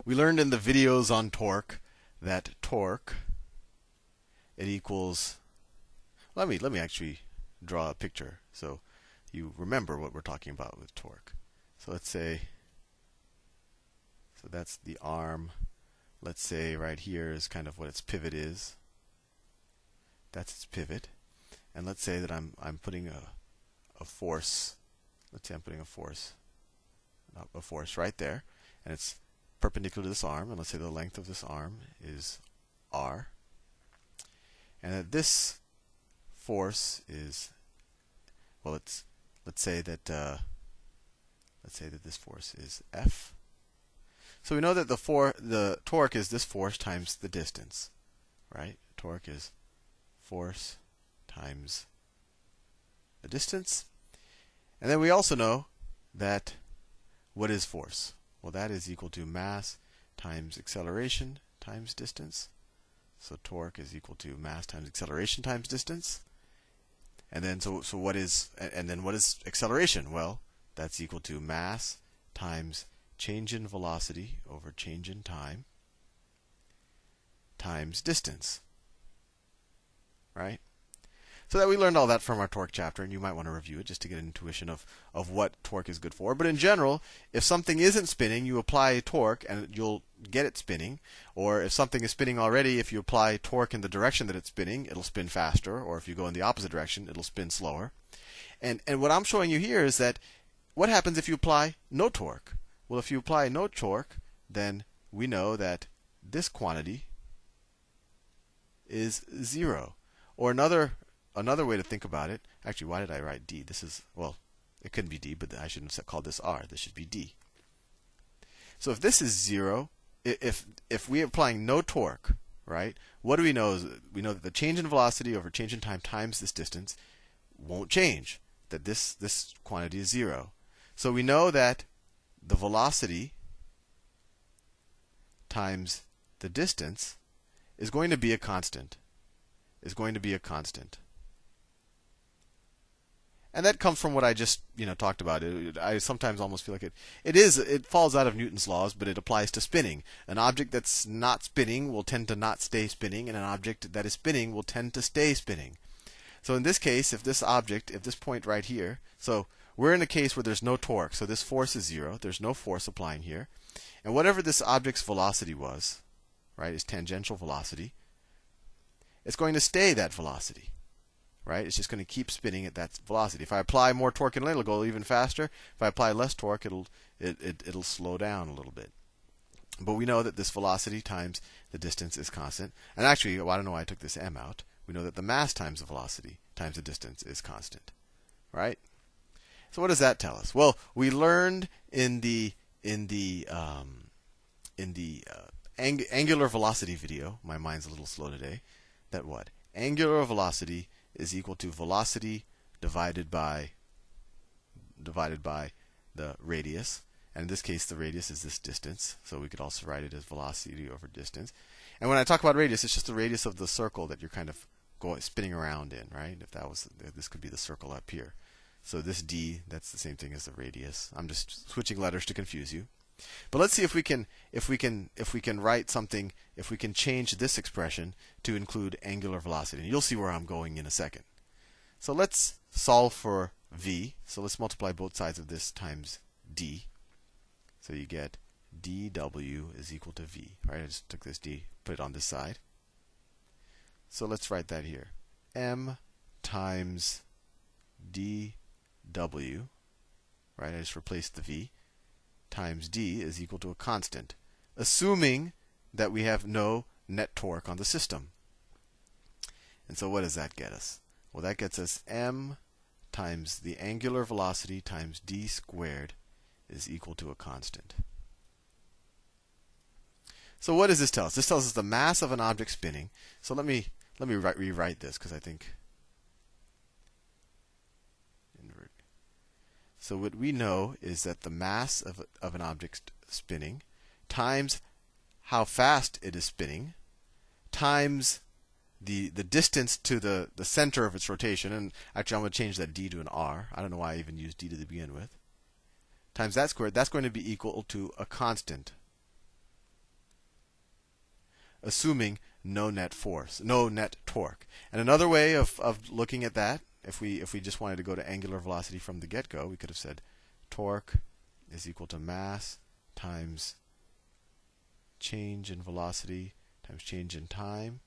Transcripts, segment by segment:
We learned in the videos on torque that torque, it equals, let me actually draw a picture so you remember what we're talking about with torque. So let's say, so that's the arm. Let's say right here is kind of what its pivot is. That's its pivot. And let's say that I'm putting a force. Let's say I'm putting a force right there, and it's perpendicular to this arm. And let's say the length of this arm is r, and that this force is, well, let's say that this force is F. So we know that the torque is this force times the distance, right? Torque is force times the distance. And then we also know that what is force? Well, that is equal to mass times acceleration times distance. So torque is equal to mass times acceleration times distance. And then so what is acceleration? Well, that's equal to mass times change in velocity over change in time times distance. Right? So that we learned all that from our torque chapter, and you might want to review it just to get an intuition of what torque is good for. But in general, if something isn't spinning, you apply torque and you'll get it spinning. Or if something is spinning already, if you apply torque in the direction that it's spinning, it'll spin faster. Or if you go in the opposite direction, it'll spin slower. And what I'm showing you here is that what happens if you apply no torque? Well, if you apply no torque, then we know that this quantity is 0. Or another way to think about it, actually, why did I write D? This is, well, it couldn't be D, but I shouldn't have called this R. This should be D. So if this is 0, if we are applying no torque, right, what do we know? We know that the change in velocity over change in time times this distance won't change, that this quantity is 0. So we know that the velocity times the distance is going to be a constant. And that comes from what I just talked about. I sometimes almost feel like it falls out of Newton's laws, but it applies to spinning. An object that's not spinning will tend to not stay spinning, and an object that is spinning will tend to stay spinning. So in this case, if this point right here, so we're in a case where there's no torque, so this force is 0. There's no force applying here. And whatever this object's velocity was, right, is tangential velocity, it's going to stay that velocity. Right? It's just going to keep spinning at that velocity. If I apply more torque in it, it'll go even faster. If I apply less torque, it'll slow down a little bit. But we know that this velocity times the distance is constant. And actually, well, I don't know why I took this m out. We know that the mass times the velocity times the distance is constant. Right? So what does that tell us? Well, we learned in the angular velocity video. My mind's a little slow today. That what? Angular velocity is equal to velocity divided by the radius. And in this case, the radius is this distance. So we could also write it as velocity over distance. And when I talk about radius, it's just the radius of the circle that you're kind of spinning around in, right? This could be the circle up here. So this d, that's the same thing as the radius. I'm just switching letters to confuse you. But let's see if we can write something, if we can change this expression to include angular velocity. And you'll see where I'm going in a second. So let's solve for v. So let's multiply both sides of this times d. So you get dw is equal to v. Right? I just took this d, put it on this side. So let's write that here. M times dw. Right? I just replaced the v. Times d is equal to a constant, assuming that we have no net torque on the system. And so what does that get us? Well, that gets us m times the angular velocity times d squared is equal to a constant. So what does this tell us? This tells us the mass of an object spinning. So let me rewrite this, because I think. So what we know is that the mass of an object spinning times how fast it is spinning times the distance to the center of its rotation. And actually, I'm going to change that d to an r. I don't know why I even used d to begin with. Times that squared. That's going to be equal to a constant. assuming no net force, no net torque. And another way of looking at that, if we just wanted to go to angular velocity from the get-go, we could have said torque is equal to mass times change in velocity times change in time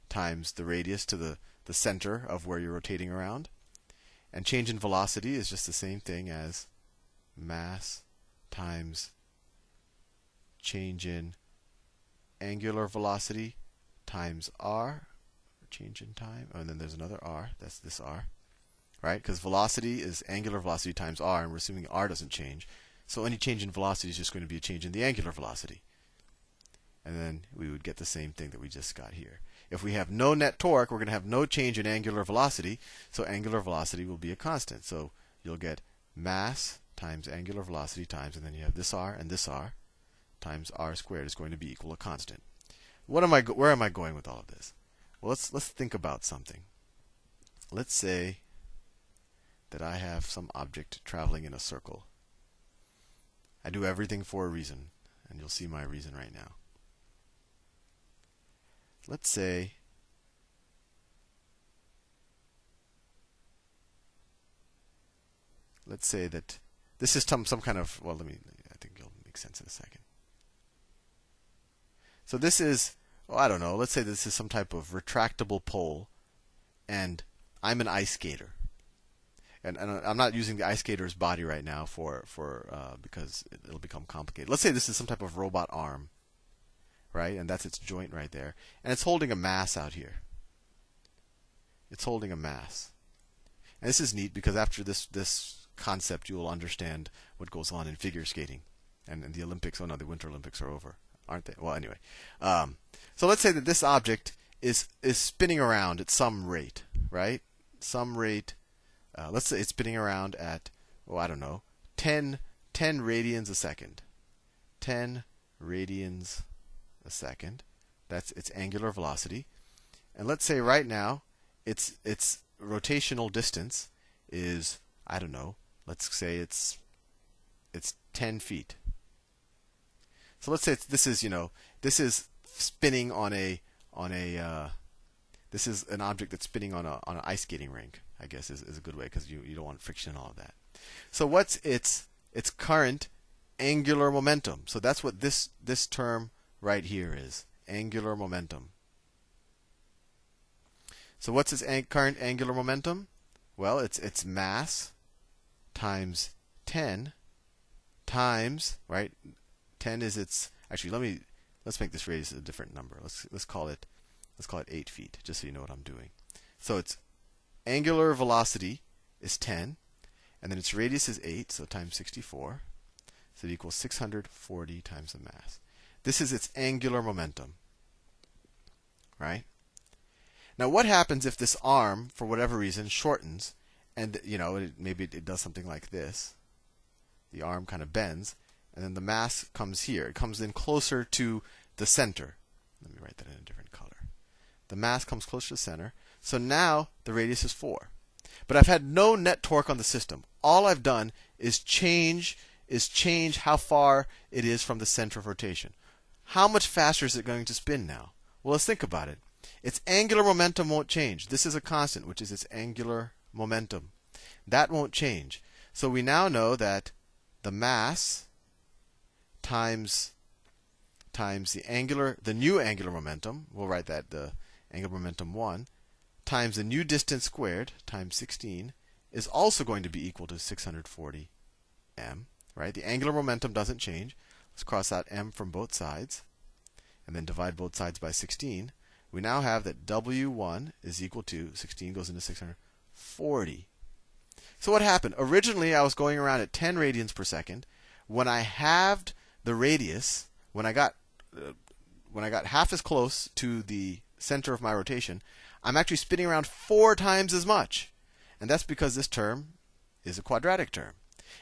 times the radius to the center of where you're rotating around. And change in velocity is just the same thing as mass times change in angular velocity times r, change in time. Oh, and then there's another r. That's this r, right? Because velocity is angular velocity times r, and we're assuming r doesn't change. So any change in velocity is just going to be a change in the angular velocity. And then we would get the same thing that we just got here. If we have no net torque, we're going to have no change in angular velocity. So angular velocity will be a constant. So you'll get mass times angular velocity times, and then you have this r and this r, times r squared is going to be equal to constant. Where am I going with all of this? Well, let's think about something. Let's say that I have some object traveling in a circle. I do everything for a reason, and you'll see my reason right now. Let's say that this is some kind of, well, I think it'll make sense in a second. So this is, well, I don't know, let's say this is some type of retractable pole, and I'm an ice skater. And I'm not using the ice skater's body right now because it'll become complicated. Let's say this is some type of robot arm, right? And that's its joint right there. And it's holding a mass out here. It's holding a mass. And this is neat because after this concept, you will understand what goes on in figure skating. And the Olympics, oh no, the Winter Olympics are over, aren't they? Well, anyway. So let's say that this object is spinning around at some rate, right? Some rate. Let's say it's spinning around at, oh, I don't know, 10 radians a second. 10 radians a second. That's its angular velocity. And let's say right now its rotational distance is, I don't know, let's say it's 10 feet. So let's say this is spinning this is an object that's spinning on an ice skating rink, I guess is a good way, because you don't want friction and all of that. So what's its current angular momentum? So that's what this term right here is, angular momentum. So what's its current angular momentum? Well, it's mass times 10 times, right? 10 is its, actually let's make this radius a different number. Let's call it 8 feet, just so you know what I'm doing. So its angular velocity is 10, and then its radius is 8, so times 64. So it equals 640 times the mass. This is its angular momentum, right? Now what happens if this arm, for whatever reason, shortens, and maybe it does something like this. The arm kind of bends, and then the mass comes here. It comes in closer to the center. Let me write that in a different color. The mass comes closer to the center. So now the radius is 4. But I've had no net torque on the system. All I've done is change how far it is from the center of rotation. How much faster is it going to spin now? Well, let's think about it. Its angular momentum won't change. This is a constant, which is its angular momentum. That won't change. So we now know that the mass times the new angular momentum, we'll write that the angular momentum 1, times the new distance squared, times 16, is also going to be equal to 640 m, right? The angular momentum doesn't change. Let's cross out m from both sides, and then divide both sides by 16. We now have that W1 is equal to, 16 goes into 640. So what happened? Originally, I was going around at 10 radians per second. When I halved the radius, when I got half as close to the center of my rotation, I'm actually spinning around 4 times as much. And that's because this term is a quadratic term.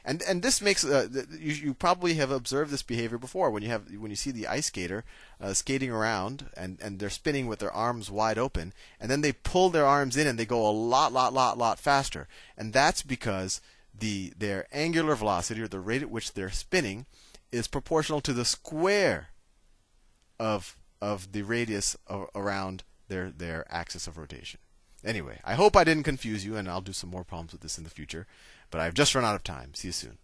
And this makes you probably have observed this behavior before when you see the ice skater skating around and they're spinning with their arms wide open, and then they pull their arms in and they go a lot faster. And that's because their angular velocity, or the rate at which they're spinning, is proportional to the square of of the radius around their axis of rotation. Anyway, I hope I didn't confuse you, and I'll do some more problems with this in the future. But I've just run out of time. See you soon.